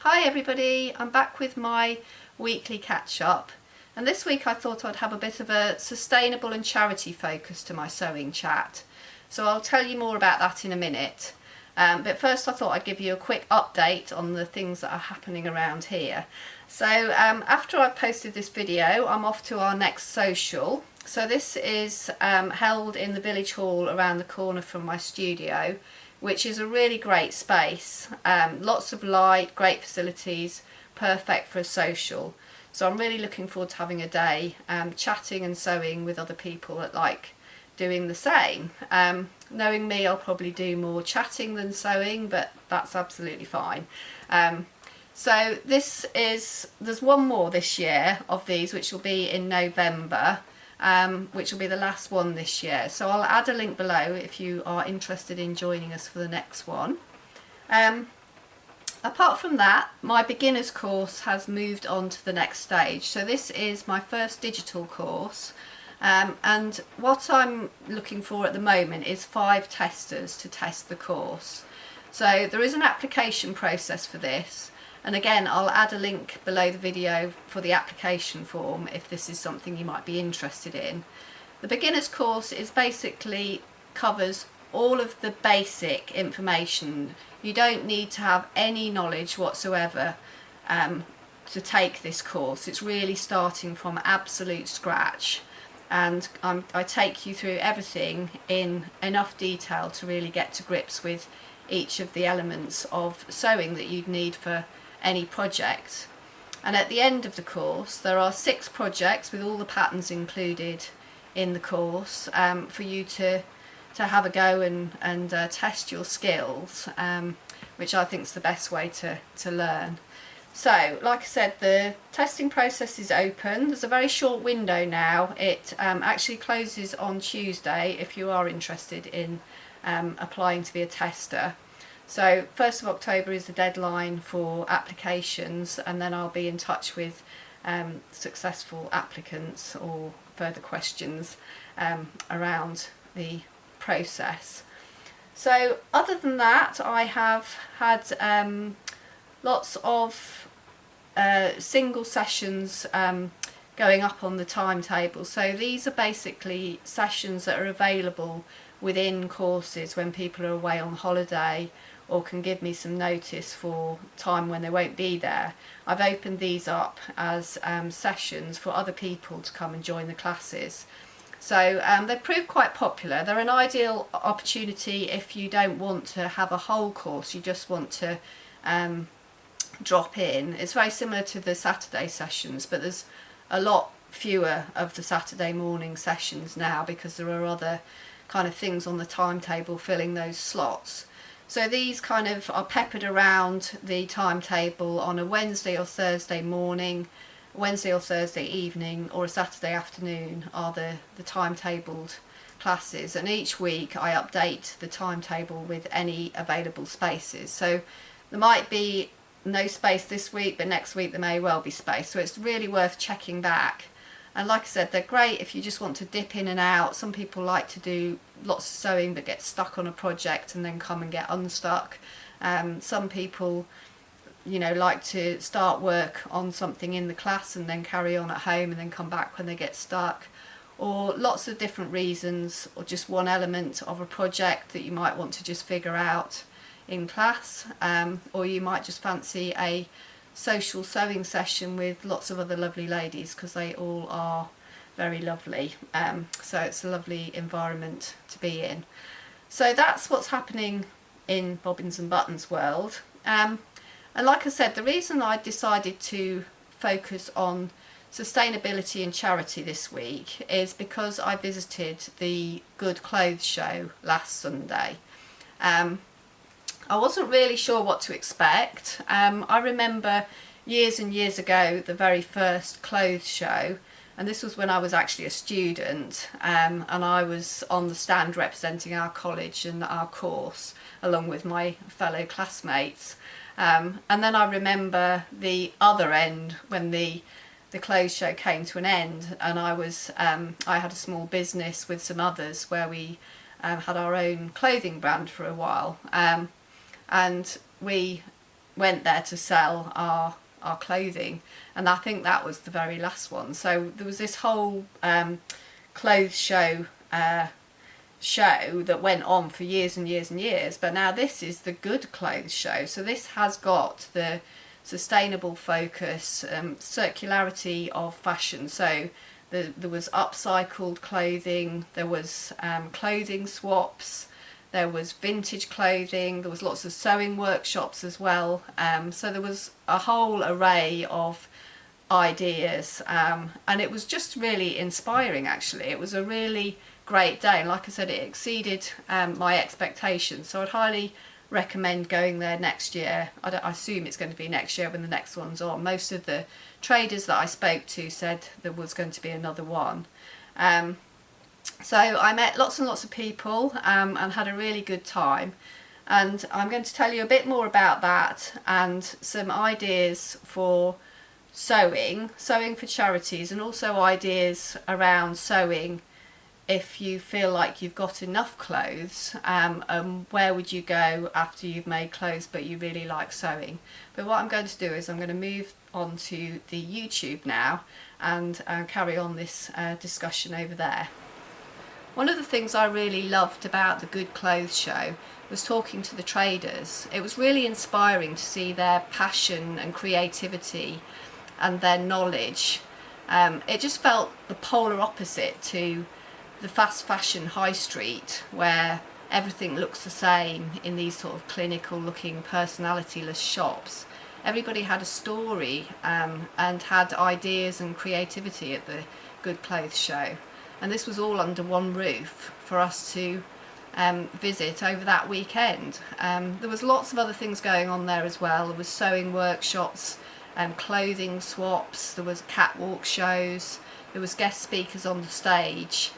Hi everybody, I'm back with my weekly catch-up, and this week I thought I'd have a bit of a sustainable and charity focus to my sewing chat. So I'll tell you more about that in a minute. But first I thought I'd give you a quick update on the things that are happening around here. So after I've posted this video, I'm off to our next social. So this is held in the village hall around the corner from my studio, which is a really great space. Lots of light, great facilities, perfect for a social. So I'm really looking forward to having a day chatting and sewing with other people that like doing the same. Knowing me, I'll probably do more chatting than sewing, but that's absolutely fine. So there's one more this year of these, which will be in November. Which will be the last one this year. So I'll add a link below if you are interested in joining us for the next one. Apart from that, my beginners course has moved on to the next stage. So this is my first digital course, and what I'm looking for at the moment is 5 testers to test the course. So there is an application process for this. And again, I'll add a link below the video for the application form if this is something you might be interested in. The beginner's course basically covers all of the basic information. You don't need to have any knowledge whatsoever to take this course. It's really starting from absolute scratch, and I take you through everything in enough detail to really get to grips with each of the elements of sewing that you'd need for any project. And at the end of the course there are 6 projects with all the patterns included in the course for you to have a go and test your skills, which I think is the best way to learn. So like I said, the testing process is open. There's a very short window now. It actually closes on Tuesday if you are interested in applying to be a tester. So 1st of October is the deadline for applications, and then I'll be in touch with successful applicants or further questions around the process. So other than that, I have had lots of single sessions going up on the timetable. So these are basically sessions that are available within courses when people are away on holiday or can give me some notice for time when they won't be there. I've opened these up as sessions for other people to come and join the classes. So they've proved quite popular. They're an ideal opportunity if you don't want to have a whole course, you just want to drop in. It's very similar to the Saturday sessions, but there's a lot fewer of the Saturday morning sessions now because there are other kind of things on the timetable filling those slots. So these kind of are peppered around the timetable on a Wednesday or Thursday morning, Wednesday or Thursday evening, or a Saturday afternoon are the timetabled classes, and each week I update the timetable with any available spaces. So there might be no space this week, but next week there may well be space, so it's really worth checking back. And like I said, they're great if you just want to dip in and out. Some people like to do lots of sewing but get stuck on a project and then come and get unstuck. Some people, you know, like to start work on something in the class and then carry on at home and then come back when they get stuck. Or lots of different reasons, or just one element of a project that you might want to just figure out in class. Or you might just fancy a social sewing session with lots of other lovely ladies, because they all are very lovely. So it's a lovely environment to be in. So that's what's happening in Bobbins and Buttons world. And like I said, the reason I decided to focus on sustainability and charity this week is because I visited the Good Clothes show last Sunday. I wasn't really sure what to expect. I remember years and years ago the very first clothes show, and this was when I was actually a student, and I was on the stand representing our college and our course along with my fellow classmates. And then I remember the other end when the clothes show came to an end, and I had a small business with some others where we had our own clothing brand for a while. And we went there to sell our clothing, and I think that was the very last one. So there was this whole clothes show that went on for years and years and years, but now this is the good clothes show. So this has got the sustainable focus, circularity of fashion. So there was upcycled clothing, there was clothing swaps, there was vintage clothing, there was lots of sewing workshops as well. So there was a whole array of ideas, and it was just really inspiring actually. It was a really great day, and like I said, it exceeded my expectations, so I'd highly recommend going there next year. I assume it's going to be next year when the next one's on. Most of the traders that I spoke to said there was going to be another one. So I met lots and lots of people and had a really good time, and I'm going to tell you a bit more about that and some ideas for sewing for charities, and also ideas around sewing if you feel like you've got enough clothes, where would you go after you've made clothes but you really like sewing. But what I'm going to do is I'm going to move on to the YouTube now and carry on this discussion over there. One of the things I really loved about the Good Clothes Show was talking to the traders. It was really inspiring to see their passion and creativity and their knowledge. It just felt the polar opposite to the fast fashion high street, where everything looks the same in these sort of clinical looking personalityless shops. Everybody had a story and had ideas and creativity at the Good Clothes Show, and this was all under one roof for us to visit over that weekend. There was lots of other things going on there as well. There was sewing workshops, clothing swaps, there was catwalk shows, there was guest speakers on the stage.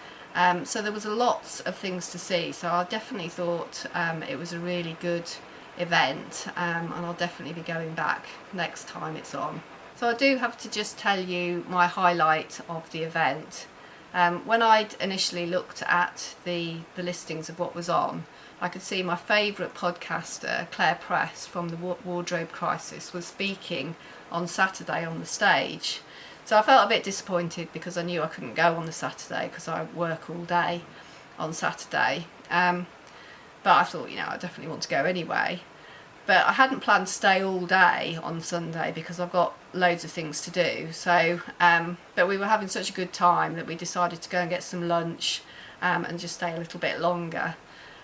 So there was a lot of things to see, so I definitely thought it was a really good event, and I'll definitely be going back next time it's on. So I do have to just tell you my highlight of the event. When I'd initially looked at the listings of what was on, I could see my favourite podcaster, Claire Press from the Wardrobe Crisis, was speaking on Saturday on the stage. So I felt a bit disappointed because I knew I couldn't go on the Saturday because I work all day on Saturday. But I thought, I definitely want to go anyway. But I hadn't planned to stay all day on Sunday because I've got loads of things to do. So, but we were having such a good time that we decided to go and get some lunch and just stay a little bit longer.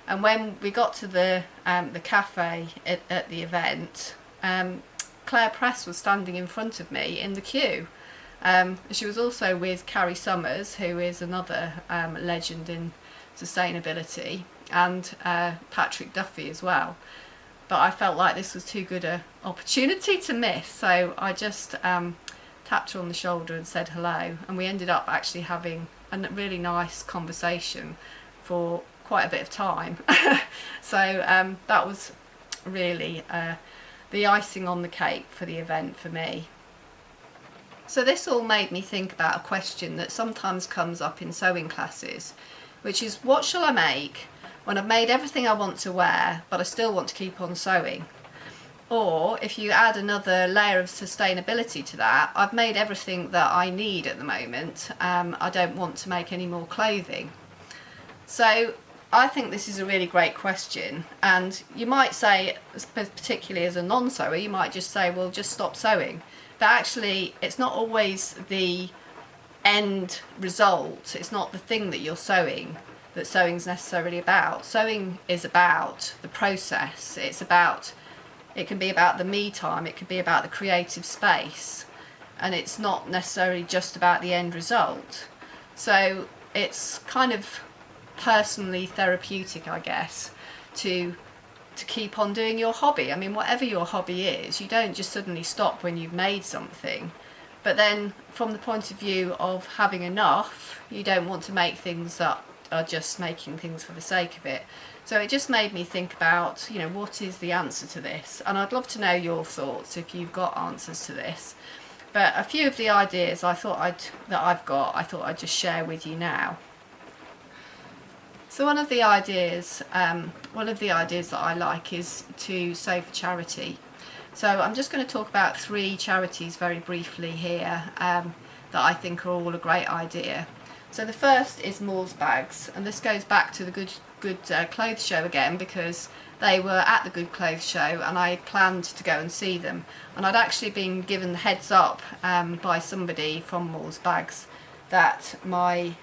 And when we got to the cafe at the event, Claire Press was standing in front of me in the queue. She was also with Carrie Summers, who is another legend in sustainability, and Patrick Duffy as well. But I felt like this was too good an opportunity to miss, so I just tapped her on the shoulder and said hello, and we ended up actually having a really nice conversation for quite a bit of time. So that was really the icing on the cake for the event for me. So this all made me think about a question that sometimes comes up in sewing classes, which is, what shall I make when I've made everything I want to wear but I still want to keep on sewing? Or if you add another layer of sustainability to that, I've made everything that I need at the moment, I don't want to make any more clothing. So I think this is a really great question, and you might say, particularly as a non-sewer, you might just say, well, just stop sewing. But actually, it's not always the end result, it's not the thing that you're sewing that sewing's necessarily about. Sewing is about the process, it can be about the me time, it can be about the creative space, and it's not necessarily just about the end result. So it's kind of personally therapeutic, I guess, to keep on doing your hobby. I mean, whatever your hobby is, you don't just suddenly stop when you've made something. But then from the point of view of having enough, you don't want to make things that are just making things for the sake of it. So it just made me think about, what is the answer to this? And I'd love to know your thoughts if you've got answers to this. But a few of the ideas I thought I'd just share with you now. So one of the ideas that I like is to sew for charity, So I'm just going to talk about 3 charities very briefly here that I think are all a great idea. So the first is Moore's Bags, and this goes back to the Good Clothes Show again, because they were at the Good Clothes Show and I planned to go and see them, and I'd actually been given the heads up by somebody from Moore's Bags that my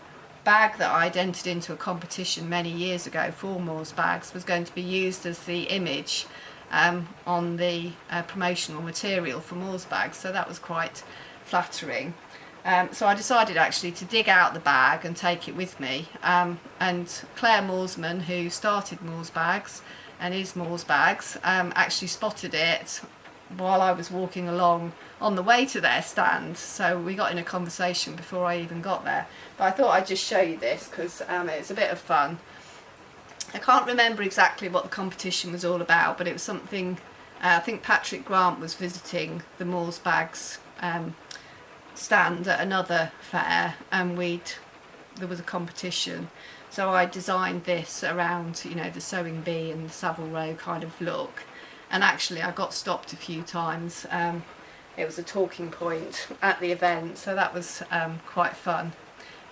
bag that I'd entered into a competition many years ago for Moore's Bags was going to be used as the image on the promotional material for Moore's Bags, so that was quite flattering. So I decided actually to dig out the bag and take it with me, and Claire Mooresman, who started Moore's Bags and is Moore's Bags, actually spotted it while I was walking along on the way to their stand, so we got in a conversation before I even got there. But I thought I'd just show you this because it's a bit of fun. I can't remember exactly what the competition was all about, but it was something, I think Patrick Grant was visiting the Moore's Bags stand at another fair, and there was a competition. So I designed this around, you know, the sewing bee and the Savile Row kind of look. And actually I got stopped a few times. It was a talking point at the event, so that was quite fun.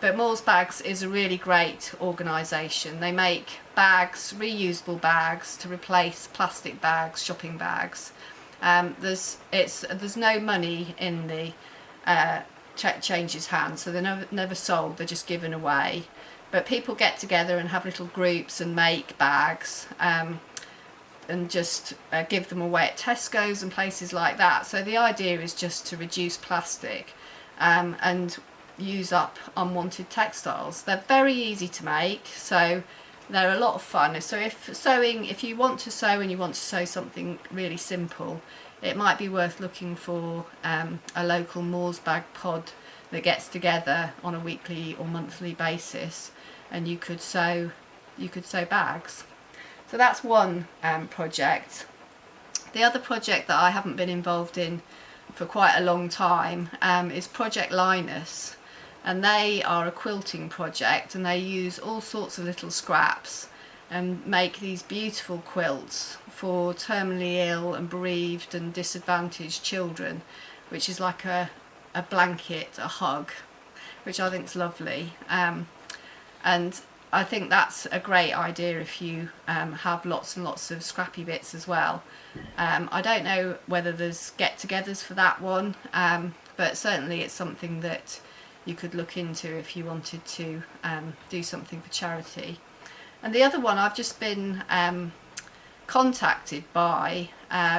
But Moore's Bags is a really great organisation. They make bags, reusable bags, to replace plastic bags, shopping bags. There's no money in the changes hands, so they're never sold, they're just given away. But people get together and have little groups and make bags, and just give them away at Tesco's and places like that. So the idea is just to reduce plastic and use up unwanted textiles. They're very easy to make, so they're a lot of fun. So if you want to sew and you want to sew something really simple, it might be worth looking for a local Moore's Bag pod that gets together on a weekly or monthly basis, and you could sew bags. So that's one project. The other project that I haven't been involved in for quite a long time is Project Linus, and they are a quilting project, and they use all sorts of little scraps and make these beautiful quilts for terminally ill and bereaved and disadvantaged children, which is like a blanket, a hug, which I think is lovely. And I think that's a great idea if you have lots and lots of scrappy bits as well. I don't know whether there's get-togethers for that one, but certainly it's something that you could look into if you wanted to do something for charity. And the other one I've just been contacted by,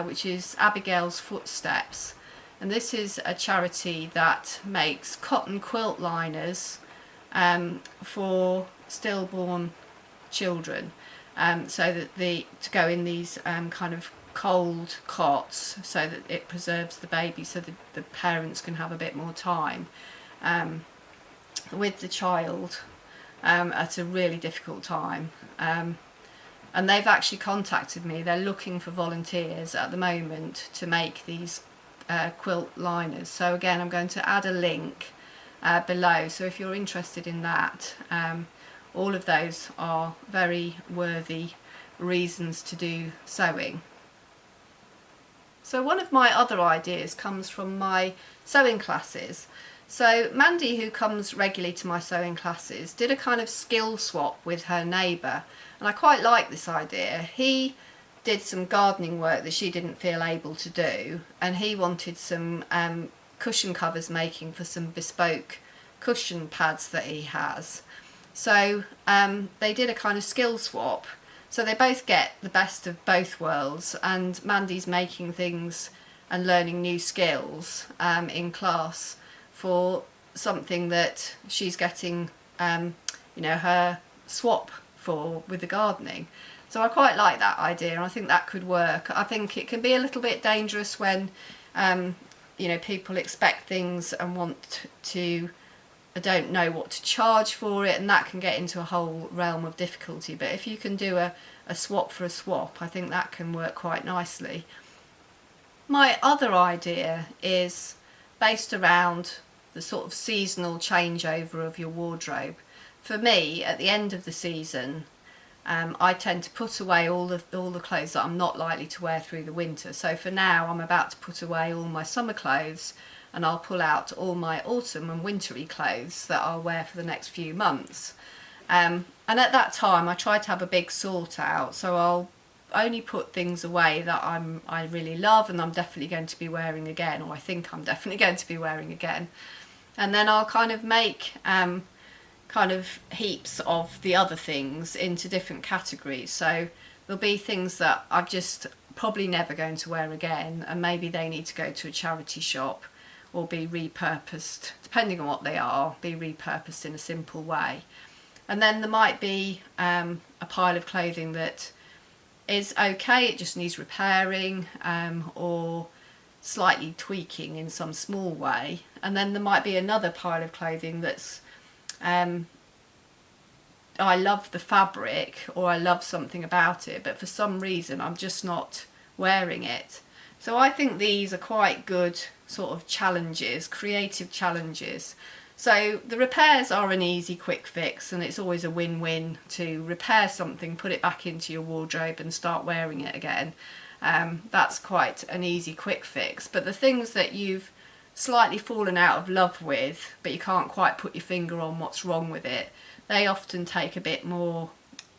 which is Abigail's Footsteps, and this is a charity that makes cotton quilt liners for stillborn children, so that to go in these kind of cold cots, so that it preserves the baby, so that the parents can have a bit more time with the child at a really difficult time. And they've actually contacted me. They're looking for volunteers at the moment to make these quilt liners. So again, I'm going to add a link below, so if you're interested in that, all of those are very worthy reasons to do sewing. So one of my other ideas comes from my sewing classes. So Mandy, who comes regularly to my sewing classes, did a kind of skill swap with her neighbour, and I quite like this idea. He did some gardening work that she didn't feel able to do, and he wanted some cushion covers making for some bespoke cushion pads that he has. So they did a kind of skill swap, so they both get the best of both worlds, and Mandy's making things and learning new skills in class for something that she's getting her swap for with the gardening. So I quite like that idea, and I think that could work. I think it can be a little bit dangerous when people expect things and don't know what to charge for it, and that can get into a whole realm of difficulty. But if you can do a swap for a swap, I think that can work quite nicely. My other idea is based around the sort of seasonal changeover of your wardrobe. For me, at the end of the season, I tend to put away all the clothes that I'm not likely to wear through the winter. So for now I'm about to put away all my summer clothes, and I'll pull out all my autumn and wintry clothes that I'll wear for the next few months. And at that time I try to have a big sort out, so I'll only put things away that I really love and I'm definitely going to be wearing again, or I think I'm definitely going to be wearing again. And then I'll kind of make kind of heaps of the other things into different categories. So there'll be things that I'm just probably never going to wear again, and maybe they need to go to a charity shop or be repurposed, depending on what they are, be repurposed in a simple way. And then there might be a pile of clothing that is okay, it just needs repairing, or slightly tweaking in some small way. And then there might be another pile of clothing that's I love the fabric, or I love something about it, but for some reason I'm just not wearing it. So I think these are quite good sort of challenges, creative challenges. So the repairs are an easy quick fix, and it's always a win-win to repair something, put it back into your wardrobe and start wearing it again. That's quite an easy quick fix. But the things that you've slightly fallen out of love with, but you can't quite put your finger on what's wrong with it, they often take a bit more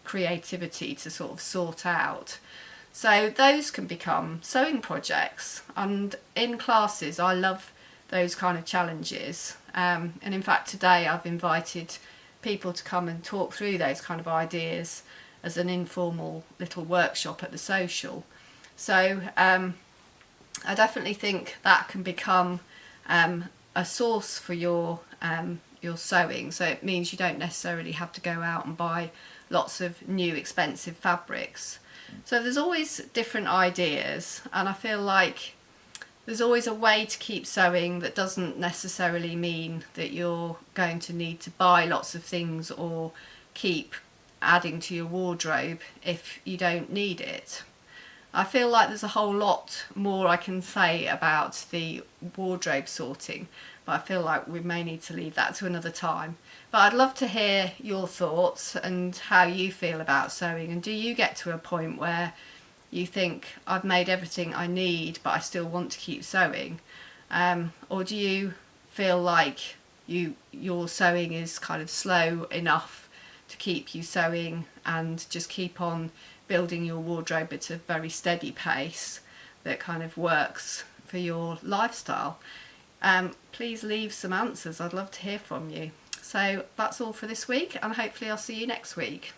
creativity to sort of sort out. So those can become sewing projects, and in classes I love those kind of challenges. And in fact today I've invited people to come and talk through those kind of ideas as an informal little workshop at the social. So I definitely think that can become a source for your sewing. So it means you don't necessarily have to go out and buy lots of new expensive fabrics. So there's always different ideas, and I feel like there's always a way to keep sewing that doesn't necessarily mean that you're going to need to buy lots of things or keep adding to your wardrobe if you don't need it. I feel like there's a whole lot more I can say about the wardrobe sorting, but I feel like we may need to leave that to another time. But I'd love to hear your thoughts and how you feel about sewing, and do you get to a point where you think I've made everything I need but I still want to keep sewing, or do you feel like your sewing is kind of slow enough to keep you sewing and just keep on building your wardrobe at a very steady pace that kind of works for your lifestyle? Please leave some answers, I'd love to hear from you. So that's all for this week, and hopefully I'll see you next week.